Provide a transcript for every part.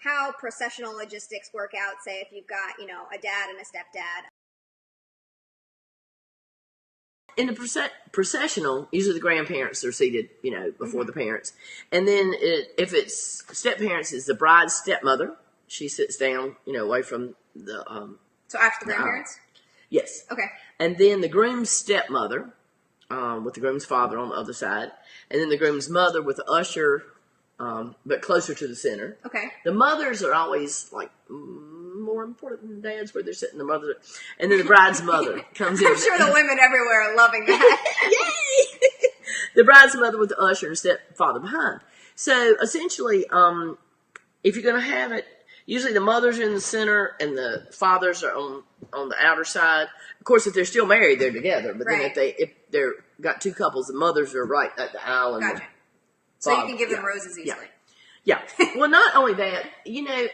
how processional logistics work out, say if you've got, you know, a dad and a stepdad. In the processional, usually the grandparents are seated, you know, before the parents. And then if it's step-parents, it's the bride's stepmother. She sits down, you know, away from the... So after the grandparents? Yes. Okay. And then the groom's stepmother, with the groom's father on the other side. And then the groom's mother with the usher, but closer to the center. Okay. The mothers are always, like, more important than dads, where they're sitting. The mother, and then the bride's mother comes in. I'm sure the women everywhere are loving that. Yay! The bride's mother with the usher and stepfather behind. So essentially, if you're going to have it, usually the mothers are in the center and the fathers are on the outer side. Of course, if they're still married, they're together. But right. then if they're got two couples, the mothers are right at the aisle. And gotcha. So you can give them roses easily. Yeah. Well, not only that, you know,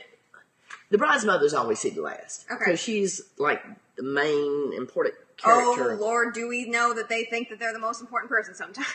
the bride's mother's always seated last. Okay. Because she's like the main important character. Oh, Lord, do we know that they think that they're the most important person sometimes?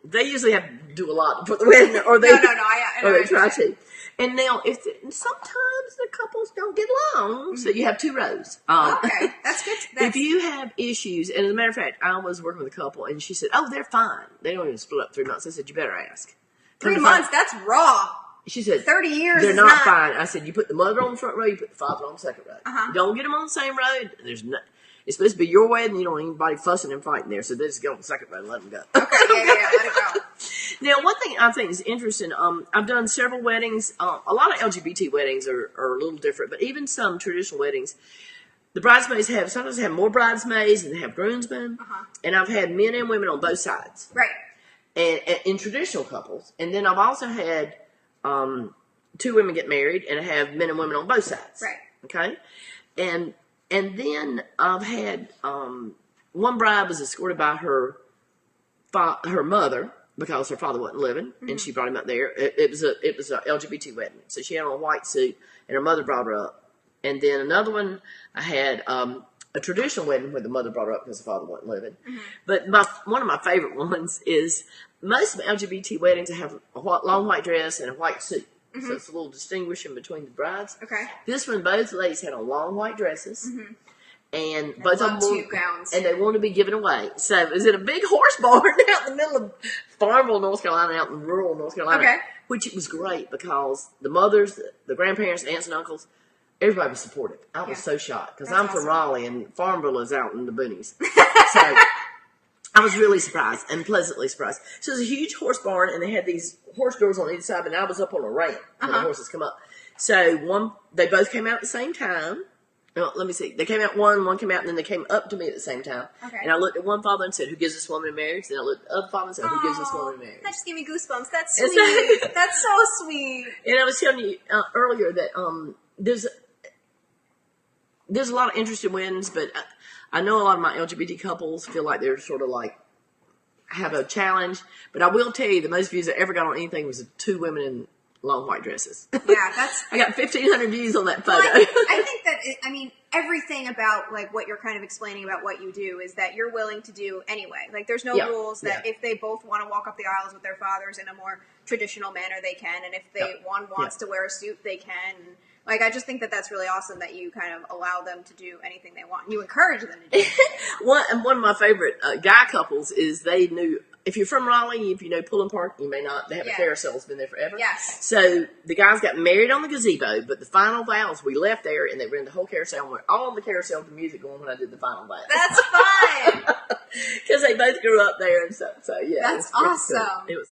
They usually have to do a lot for the wedding, or they I try to. And now, sometimes the couples don't get along, so you have two rows. Okay, that's good. If you have issues, and as a matter of fact, I was working with a couple, and she said, "Oh, they're fine. They don't even split up 3 months." I said, "You better ask." 3 months? That's raw. She said, 30 years they're is not fine. I said, you put the mother on the front row, you put the father on the second row. Don't get them on the same row. It's supposed to be your wedding. You don't want anybody fussing and fighting there, so they just get on the second row and let them go. Okay, yeah, let it go. Now, one thing I think is interesting, I've done several weddings. A lot of LGBT weddings are a little different, but even some traditional weddings, the bridesmaids sometimes have more bridesmaids than they have groomsmen. And I've had men and women on both sides. Right. And in traditional couples. And then I've also had 2 women get married, and I have men and women on both sides. Right. Okay? And then I've had one bride was escorted by her mother because her father wasn't living, and she brought him up there. It was a LGBT wedding, so she had on a white suit, and her mother brought her up. And then another one, I had a traditional wedding where the mother brought her up because the father wasn't living. But one of my favorite ones is most of LGBT weddings have a long white dress and a white suit. So it's a little distinguishing between the brides. Okay. This one, both ladies had on long white dresses. And both of them two gowns. And they wanted to be given away. So it was in a big horse barn out in the middle of Farmville, North Carolina, out in rural North Carolina. Okay. Which it was great because the mothers, the grandparents, the aunts and uncles, everybody was supportive. I was so shocked because I'm from Raleigh and Farmville is out in the boonies. So I was really surprised and pleasantly surprised. So it was a huge horse barn, and they had these horse doors on either side, and I was up on a ramp when the horses come up. So they both came out at the same time. No, let me see. They came out one came out, and then they came up to me at the same time. Okay. And I looked at one father and said, "Who gives this woman in marriage?" Then I looked at the other father and said, "Who gives this woman in marriage?" That just gave me goosebumps. That's sweet. That's so sweet. And I was telling you earlier that there's a lot of interesting weddings, but I know a lot of my LGBT couples feel like they're sort of like have a challenge. But I will tell you, the most views I ever got on anything was 2 women in long white dresses. Yeah, I got 1,500 views on that photo. Well, I think that everything about like what you're kind of explaining about what you do is that you're willing to do anyway. Like there's no rules that if they both want to walk up the aisles with their fathers in a more traditional manner, they can, and if one wants to wear a suit, they can. Like, I just think that that's really awesome that you kind of allow them to do anything they want. You encourage them to do it. One of my favorite guy couples is they knew, if you're from Raleigh, if you know Pullen Park, you may not, they have a carousel that's been there forever. Yes. So the guys got married on the gazebo, but the final vows, we left there and they ran the whole carousel, and we're all on the carousel with the music going when I did the final vows. That's fun! Because they both grew up there and stuff. So, yeah. That's awesome. It was